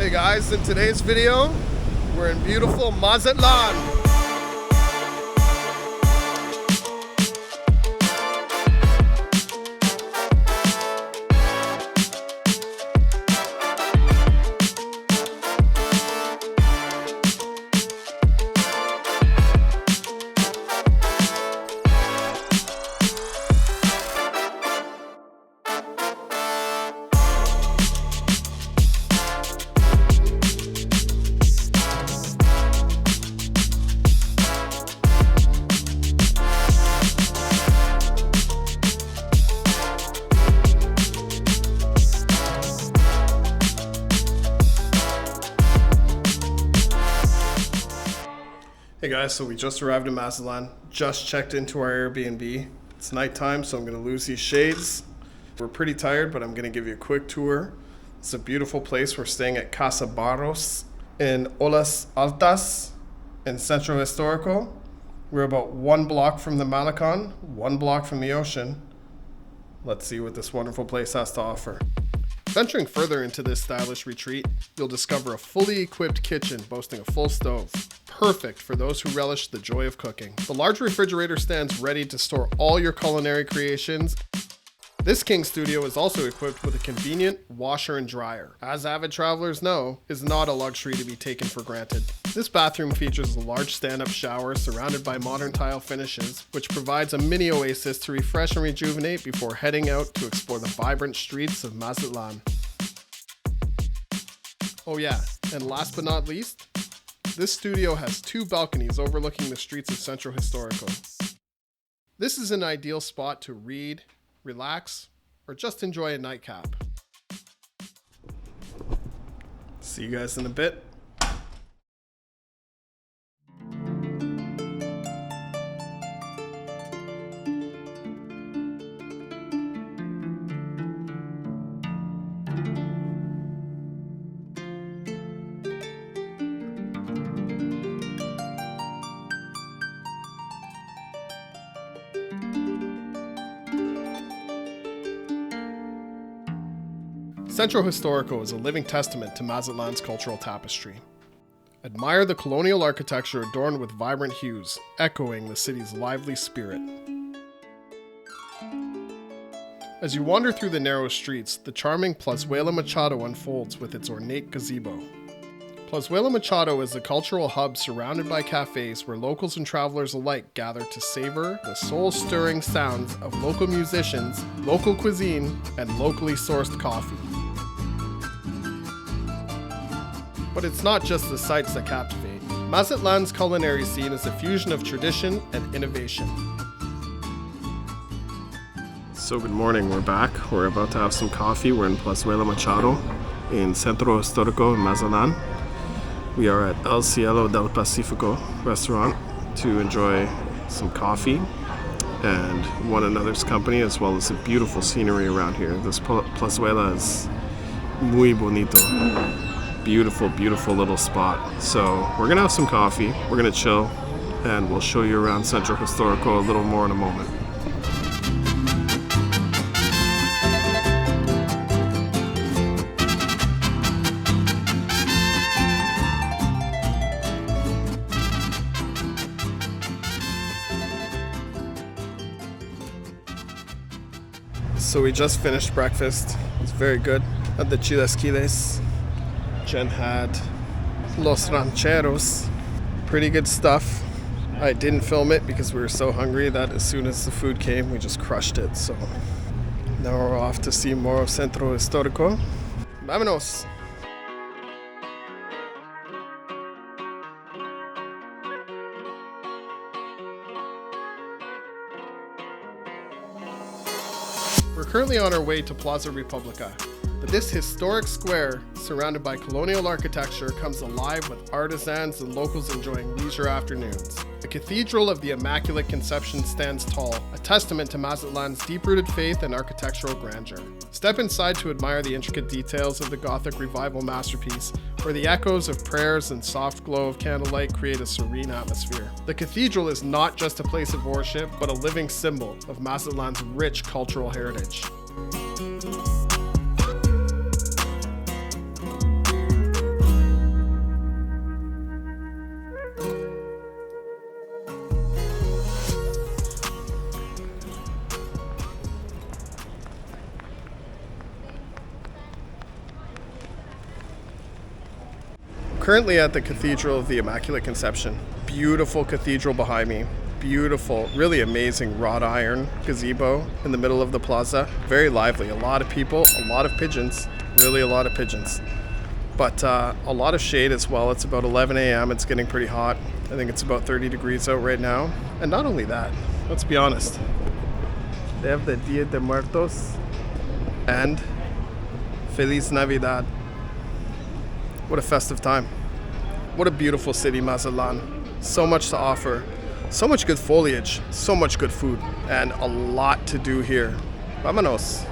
Hey guys, in today's video, we're in beautiful Mazatlan. Hey guys, so we just arrived in Mazatlan, just checked into our Airbnb. It's nighttime, so I'm going to lose these shades. We're pretty tired, but I'm going to give you a quick tour. It's a beautiful place. We're staying at Casa Barros in Olas Altas in Centro Histórico. We're about 1 block from the Malecón, 1 block from the ocean. Let's see what this wonderful place has to offer. Venturing further into this stylish retreat, you'll discover a fully equipped kitchen boasting a full stove. Perfect for those who relish the joy of cooking. The large refrigerator stands ready to store all your culinary creations. This king studio is also equipped with a convenient washer and dryer. As avid travelers know, is not a luxury to be taken for granted. This bathroom features a large stand-up shower surrounded by modern tile finishes, which provides a mini oasis to refresh and rejuvenate before heading out to explore the vibrant streets of Mazatlan. Oh yeah, and last but not least, this studio has 2 balconies overlooking the streets of Centro Histórico. This is an ideal spot to read, relax, or just enjoy a nightcap. See you guys in a bit. Centro Histórico is a living testament to Mazatlan's cultural tapestry. Admire the colonial architecture adorned with vibrant hues, echoing the city's lively spirit. As you wander through the narrow streets, the charming Plazuela Machado unfolds with its ornate gazebo. Plazuela Machado is a cultural hub surrounded by cafes where locals and travelers alike gather to savor the soul-stirring sounds of local musicians, local cuisine, and locally sourced coffee. But it's not just the sights that captivate. Mazatlan's culinary scene is a fusion of tradition and innovation. So good morning, we're back. We're about to have some coffee. We're in Plazuela Machado in Centro Histórico in Mazatlan. We are at El Cielo del Pacifico restaurant to enjoy some coffee and one another's company, as well as the beautiful scenery around here. This Plazuela is muy bonito. Beautiful, beautiful little spot. So we're gonna have some coffee, we're gonna chill, and we'll show you around Centro Histórico a little more in a moment. So we just finished breakfast. It's very good. Had the chilaquiles. Jen had los rancheros. Pretty good stuff. I didn't film it because we were so hungry that as soon as the food came, we just crushed it. So now we're off to see more of Centro Histórico. Vámonos! We're currently on our way to Plaza Republica, but this historic square, surrounded by colonial architecture, comes alive with artisans and locals enjoying leisure afternoons. The Cathedral of the Immaculate Conception stands tall, a testament to Mazatlan's deep-rooted faith and architectural grandeur. Step inside to admire the intricate details of the Gothic Revival masterpiece, where the echoes of prayers and soft glow of candlelight create a serene atmosphere. The cathedral is not just a place of worship, but a living symbol of Mazatlan's rich cultural heritage. currently at the Cathedral of the Immaculate Conception. Beautiful cathedral behind me. Beautiful, really amazing wrought iron gazebo in the middle of the plaza. Very lively. A lot of people, a lot of pigeons. Really a lot of pigeons. But a lot of shade as well. It's about 11 a.m. It's getting pretty hot. I think it's about 30 degrees out right now. And not only that, let's be honest. They have the Dia de Muertos and Feliz Navidad. What a festive time. What a beautiful city, Mazatlan. So much to offer. So much good foliage. So much good food. And a lot to do here. Vámonos.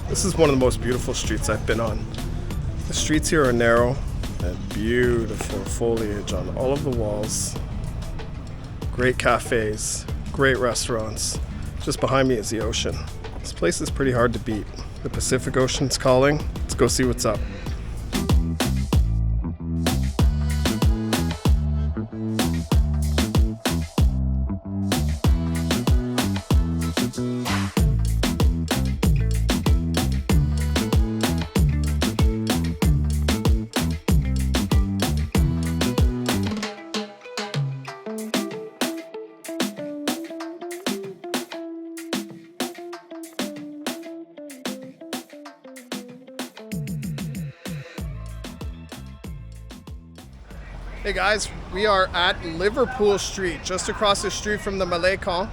This is one of the most beautiful streets I've been on. The streets here are narrow and beautiful foliage on all of the walls. Great cafes, great restaurants. Just behind me is the ocean. This place is pretty hard to beat. The Pacific Ocean's calling. Let's go see what's up. Hey guys, we are at Liverpool Street, just across the street from the Malecón.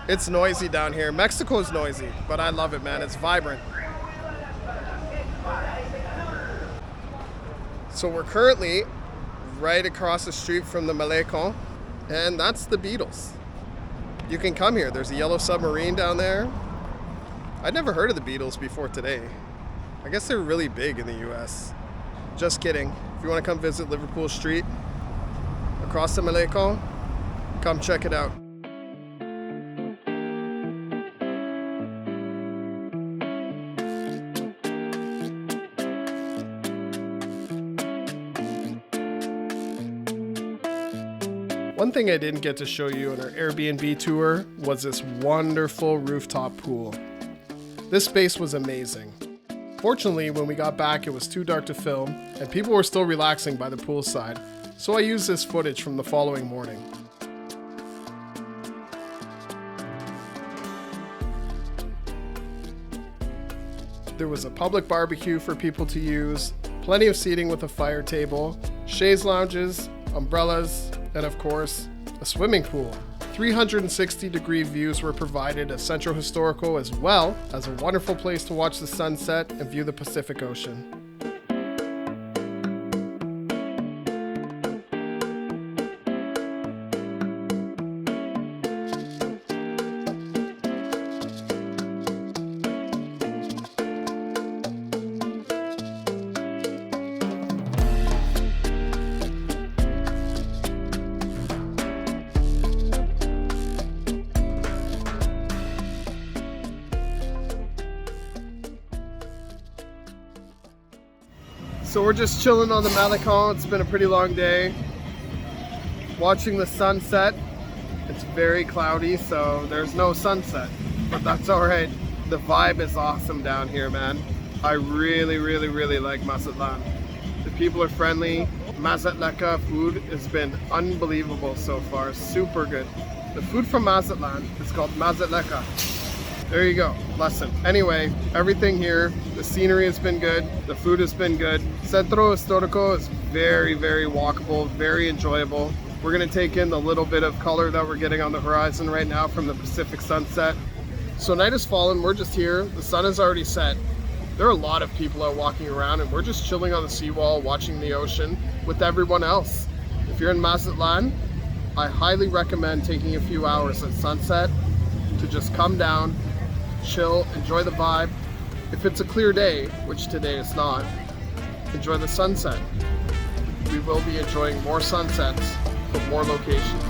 It's noisy down here. Mexico's noisy, but I love it, man. It's vibrant. So we're currently right across the street from the Malecón, and that's the Beatles. You can come here. There's a yellow submarine down there. I'd never heard of the Beatles before today. I guess they were really big in the US. Just kidding. If you want to come visit Liverpool Street across the Malecón, come check it out. One thing I didn't get to show you on our Airbnb tour was this wonderful rooftop pool. This space was amazing. Fortunately, when we got back, it was too dark to film, and people were still relaxing by the poolside, so I used this footage from the following morning. There was a public barbecue for people to use, plenty of seating with a fire table, chaise lounges, umbrellas, and of course, a swimming pool. 360-degree views were provided at Centro Historico, as well as a wonderful place to watch the sunset and view the Pacific Ocean. So we're just chilling on the Malecón. It's been a pretty long day. Watching the sunset. It's very cloudy, so there's no sunset, but that's all right. The vibe is awesome down here, man. I really like Mazatlán. The people are friendly. Mazatleca food has been unbelievable so far. Super good. The food from Mazatlan is called Mazatleca. There you go, lesson. Anyway, everything here, the scenery has been good, the food has been good. Centro Histórico is very walkable, very enjoyable. We're gonna take in the little bit of color that we're getting on the horizon right now from the Pacific sunset. So night has fallen, we're just here, the sun has already set. There are a lot of people out walking around, and we're just chilling on the seawall, watching the ocean with everyone else. If you're in Mazatlan, I highly recommend taking a few hours at sunset to just come down, chill, enjoy the vibe, if it's a clear day, which today is not, enjoy the sunset. We will be enjoying more sunsets from more locations.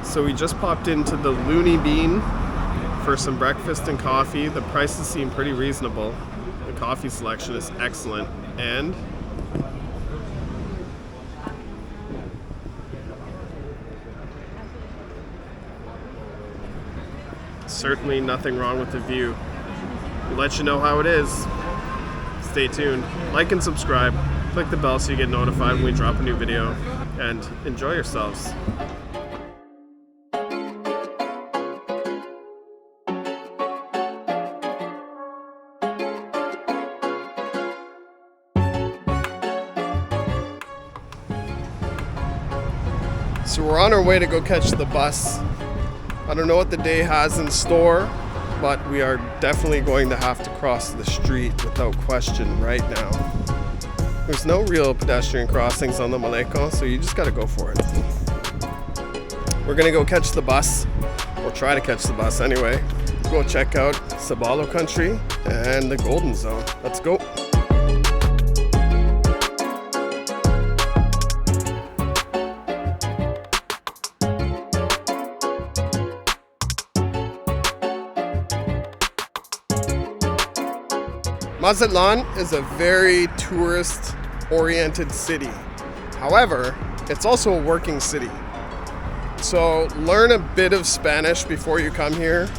So we just popped into the Looney Bean for some breakfast and coffee. The prices seem pretty reasonable. The coffee selection is excellent, and certainly nothing wrong with the view. We'll let you know how it is. Stay tuned. Like and subscribe. Click the bell so you get notified when we drop a new video, and enjoy yourselves. So we're on our way to go catch the bus. I don't know what the day has in store, but we are definitely going to have to cross the street without question right now. There's no real pedestrian crossings on the Malecón, so you just gotta go for it. We're gonna go catch the bus, or try to catch the bus anyway. Go check out Sabalo country and the Golden Zone. Let's go. Mazatlan is a very tourist-oriented city. However, it's also a working city. So learn a bit of Spanish before you come here.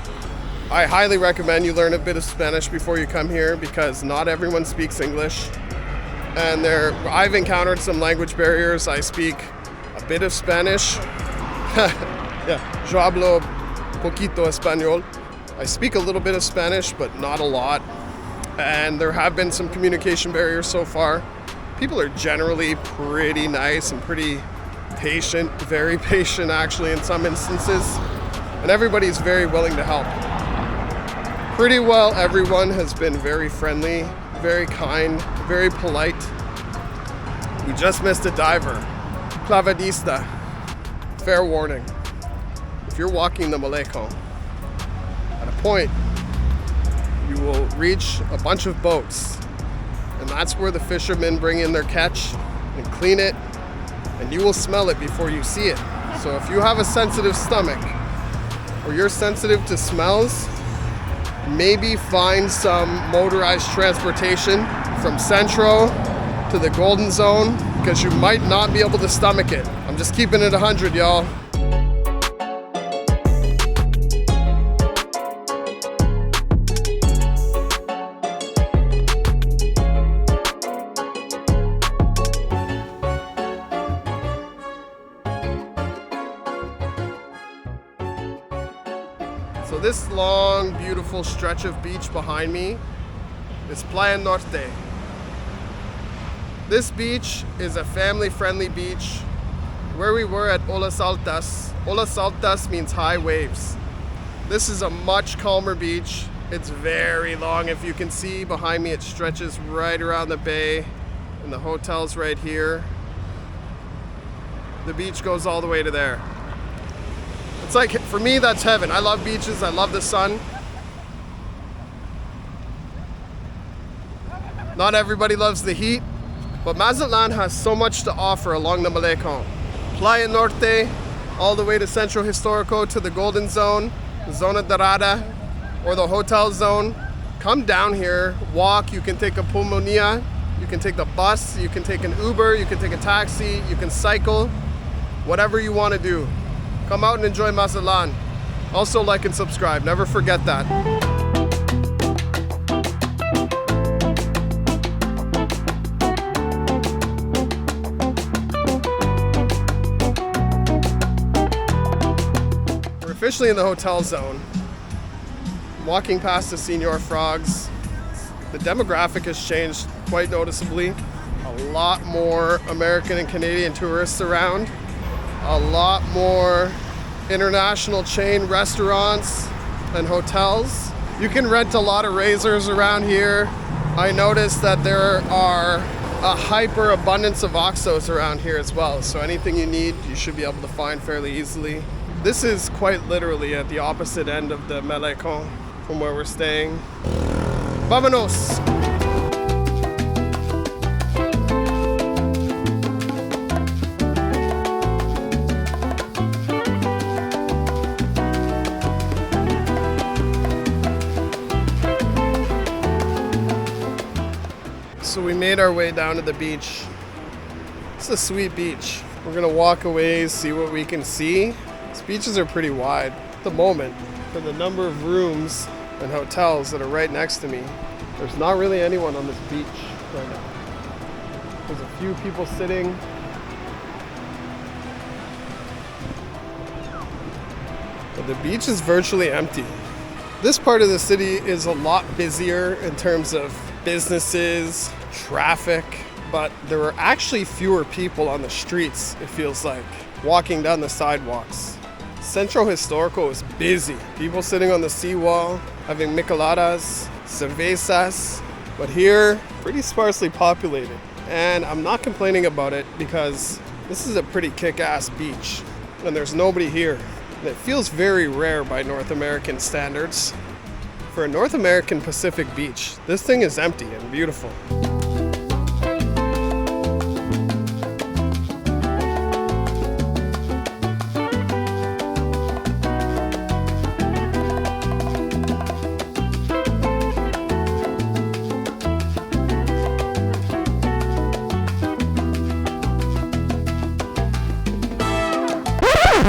I highly recommend you learn a bit of Spanish before you come here because not everyone speaks English. And I've encountered some language barriers. I speak a bit of Spanish. Yeah, yo hablo poquito español. I speak a little bit of Spanish, but not a lot. And there have been some communication barriers so far. People are generally pretty nice and pretty patient, very patient actually in some instances. And everybody's very willing to help. Pretty well everyone has been very friendly, very kind, very polite. We just missed a diver, clavadista. Fair warning, if you're walking the Malecón, at a point, you will reach a bunch of boats, and that's where the fishermen bring in their catch and clean it, and you will smell it before you see it. So if you have a sensitive stomach or you're sensitive to smells, maybe find some motorized transportation from Centro to the Golden Zone because you might not be able to stomach it. I'm just keeping it 100, y'all. So this long, beautiful stretch of beach behind me is Playa Norte. This beach is a family-friendly beach. Where we were at Olas Altas. Olas Altas means high waves. This is a much calmer beach. It's very long. If you can see behind me, it stretches right around the bay, and the hotel's right here. The beach goes all the way to there. It's like, for me, that's heaven. I love beaches, I love the sun. Not everybody loves the heat, but Mazatlan has so much to offer along the Malecón. Playa Norte, all the way to Centro Histórico to the Golden Zone, Zona Dorada, or the Hotel Zone. Come down here, walk, you can take a pulmonía, you can take the bus, you can take an Uber, you can take a taxi, you can cycle, whatever you want to do. Come out and enjoy Mazatlan. Also like and subscribe, never forget that. We're officially in the hotel zone. I'm walking past the Senior Frogs. The demographic has changed quite noticeably. A lot more American and Canadian tourists around. a lot more international chain restaurants and hotels. You can rent a lot of razors around here. I noticed that there are a hyper abundance of Oxos around here as well. So anything you need, you should be able to find fairly easily. This is quite literally at the opposite end of the Malecón from where we're staying. Vámonos! So we made our way down to the beach. It's a sweet beach. We're gonna walk away, see what we can see. These beaches are pretty wide at the moment for the number of rooms and hotels that are right next to me. There's not really anyone on this beach right now. There's a few people sitting. But the beach is virtually empty. This part of the city is a lot busier in terms of businesses, traffic, but there are actually fewer people on the streets, it feels like, walking down the sidewalks. Centro Histórico is busy. People sitting on the seawall, having micheladas, cervezas, but here, pretty sparsely populated. And I'm not complaining about it because this is a pretty kick-ass beach, and there's nobody here. And it feels very rare by North American standards. For a North American Pacific beach, this thing is empty and beautiful.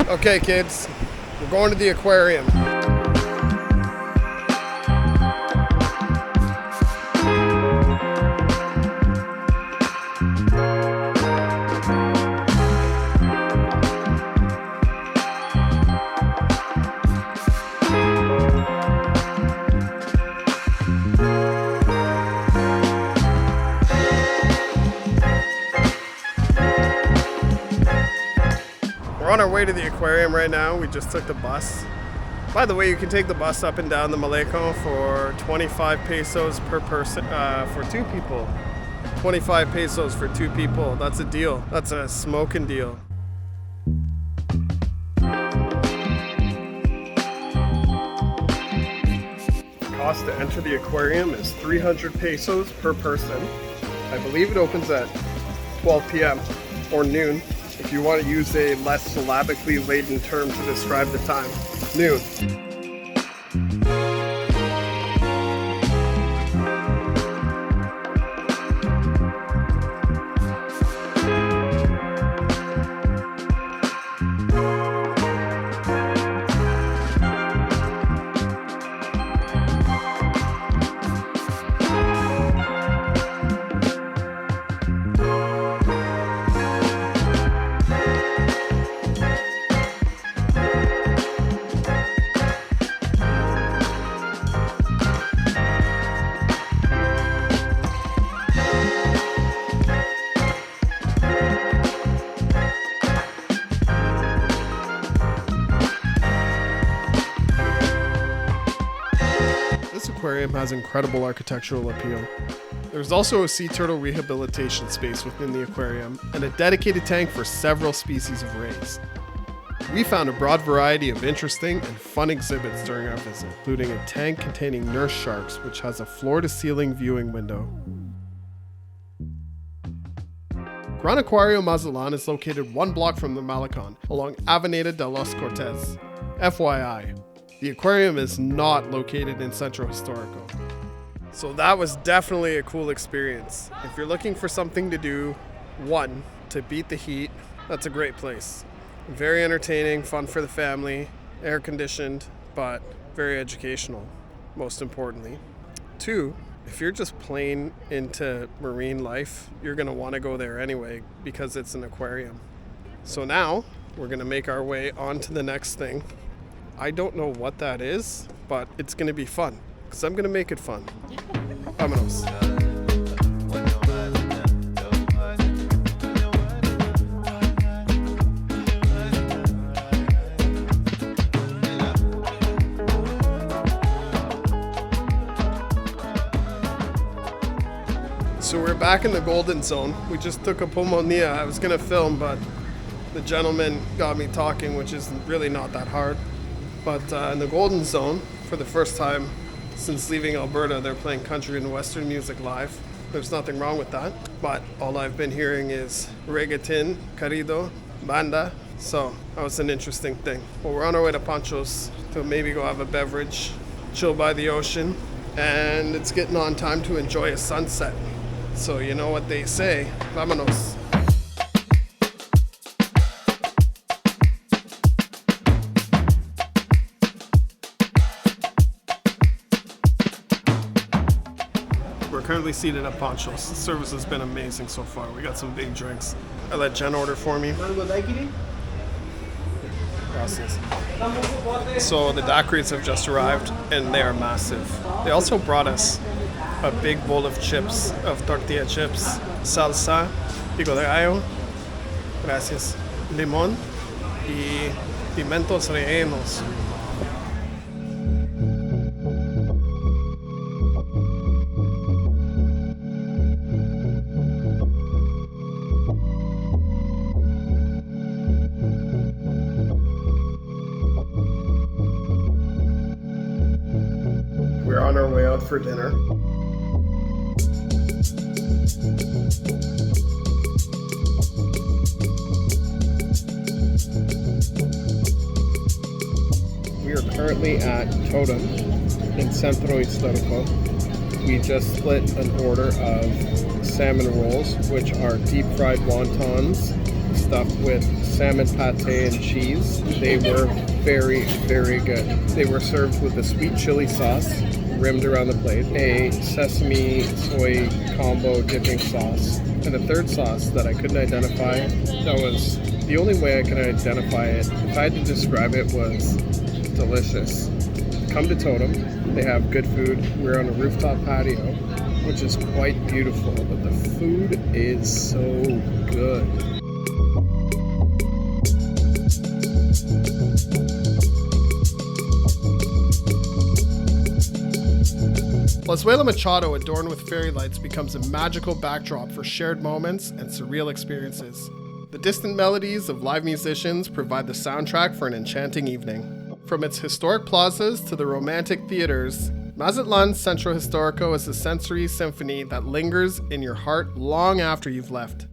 Okay, kids, we're going to the aquarium. We're on our way to the aquarium right now. We just took the bus. By the way, you can take the bus up and down the Malecón for 25 pesos per person for 2 people. 25 pesos for 2 people. That's a deal. That's a smoking deal. Cost to enter the aquarium is 300 pesos per person. I believe it opens at 12 p.m. or noon. If you want to use a less syllabically laden term to describe the time, noon. This aquarium has incredible architectural appeal. There's also a sea turtle rehabilitation space within the aquarium and a dedicated tank for several species of rays. We found a broad variety of interesting and fun exhibits during our visit, including a tank containing nurse sharks, which has a floor-to-ceiling viewing window. Gran Aquario Mazatlán is located 1 block from the Malecón, along Avenida de los Cortes. FYI, the aquarium is not located in Centro Histórico. So that was definitely a cool experience. If you're looking for something to do, one, to beat the heat, that's a great place. Very entertaining, fun for the family, air conditioned, but very educational, most importantly. 2, if you're just plain into marine life, you're gonna wanna go there anyway because it's an aquarium. So now we're gonna make our way on to the next thing. I don't know what that is, but it's gonna be fun because I'm gonna make it fun. Vámonos. So we're back in the golden zone. We just took a pulmonía. I was gonna film, but the gentleman got me talking, which is really not that hard. But in the golden zone, for the first time since leaving Alberta, they're playing country and western music live. There's nothing wrong with that, but all I've been hearing is reggaeton, corrido, banda. So that was an interesting thing. Well, we're on our way to Pancho's to maybe go have a beverage, chill by the ocean, and it's getting on time to enjoy a sunset. So you know what they say, vámonos. We're currently seated at Pancho's. The service has been amazing so far. We got some big drinks. I let Jen order for me. Gracias. So the daiquiris have just arrived and they are massive. They also brought us a big bowl of chips, of tortilla chips, salsa, pico de gallo, gracias, limón y pimientos rellenos. We're on our way out for dinner. We are currently at Totem in Centro Histórico. We just split an order of salmon rolls, which are deep fried wontons stuffed with salmon pate and cheese. They were very, very good. They were served with a sweet chili sauce rimmed around the plate, a sesame soy combo dipping sauce, and a third sauce that I couldn't identify. That was the only way I could identify it. If I had to describe it, was delicious. Come to Totem. They have good food. We're on a rooftop patio, which is quite beautiful, but the food is so good. Lazuela Machado, adorned with fairy lights, becomes a magical backdrop for shared moments and surreal experiences. The distant melodies of live musicians provide the soundtrack for an enchanting evening. From its historic plazas to the romantic theaters, Mazatlan's Centro Histórico is a sensory symphony that lingers in your heart long after you've left.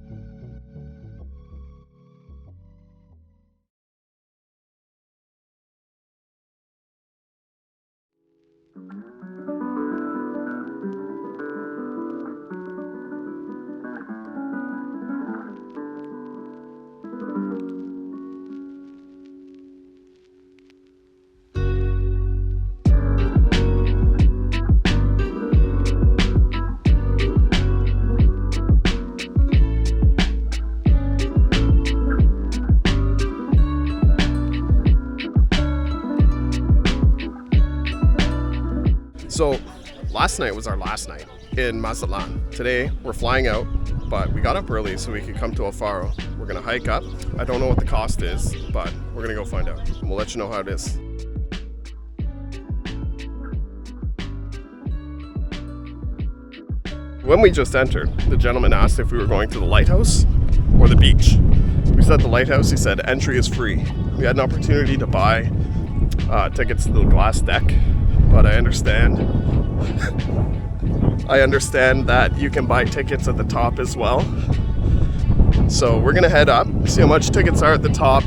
So last night was our last night in Mazatlán. Today we're flying out, but we got up early so we could come to El Faro. We're gonna hike up. I don't know what the cost is, but we're gonna go find out. We'll let you know how it is. When we just entered, the gentleman asked if we were going to the lighthouse or the beach. We said the lighthouse. He said entry is free. We had an opportunity to buy tickets to the glass deck, but I understand that you can buy tickets at the top as well. So we're gonna head up, see how much tickets are at the top.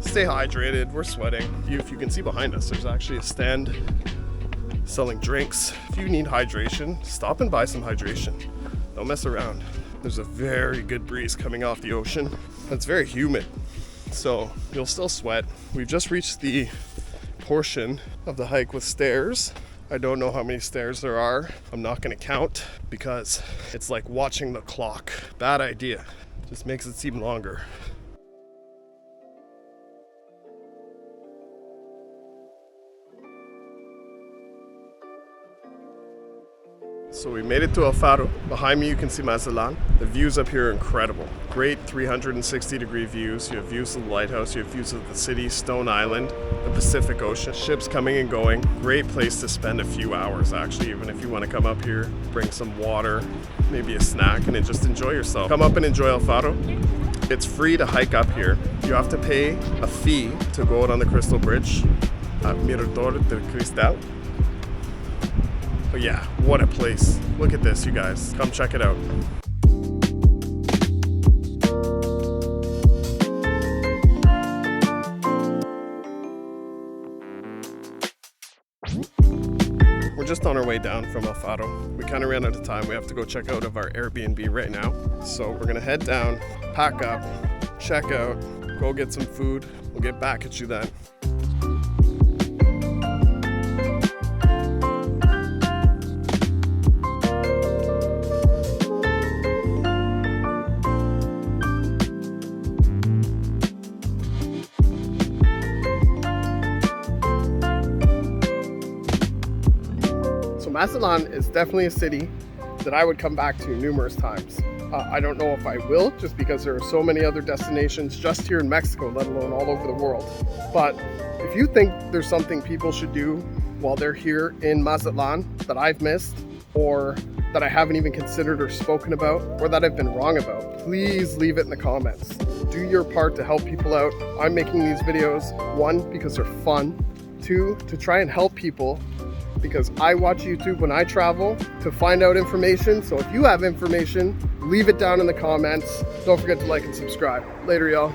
Stay hydrated, we're sweating. If you can see behind us, there's actually a stand selling drinks. If you need hydration, stop and buy some hydration. Don't mess around. There's a very good breeze coming off the ocean. It's very humid, so you'll still sweat. We've just reached the portion of the hike with stairs. I don't know how many stairs there are. I'm not gonna count because it's like watching the clock. Bad idea. Just makes it seem longer. So we made it to El Faro. Behind me you can see Mazatlan. The views up here are incredible. Great 360-degree views. You have views of the lighthouse, you have views of the city, Stone Island, the Pacific Ocean, ships coming and going. Great place to spend a few hours actually, even if you want to come up here, bring some water, maybe a snack, and then just enjoy yourself. Come up and enjoy El Faro. It's free to hike up here. You have to pay a fee to go out on the Crystal Bridge at Mirador del Cristal. But yeah, what a place. Look at this, you guys. Come check it out. We're just on our way down from El Faro. We kind of ran out of time. We have to go check out of our Airbnb right now. So we're gonna head down, pack up, check out, go get some food. We'll get back at you then. Mazatlan is definitely a city that I would come back to numerous times. I don't know if I will, just because there are so many other destinations just here in Mexico, let alone all over the world. But if you think there's something people should do while they're here in Mazatlan that I've missed, or that I haven't even considered or spoken about, or that I've been wrong about, please leave it in the comments. Do your part to help people out. I'm making these videos, one, because they're fun, two, to try and help people, because I watch YouTube when I travel to find out information. So if you have information, leave it down in the comments. Don't forget to like and subscribe. Later, y'all.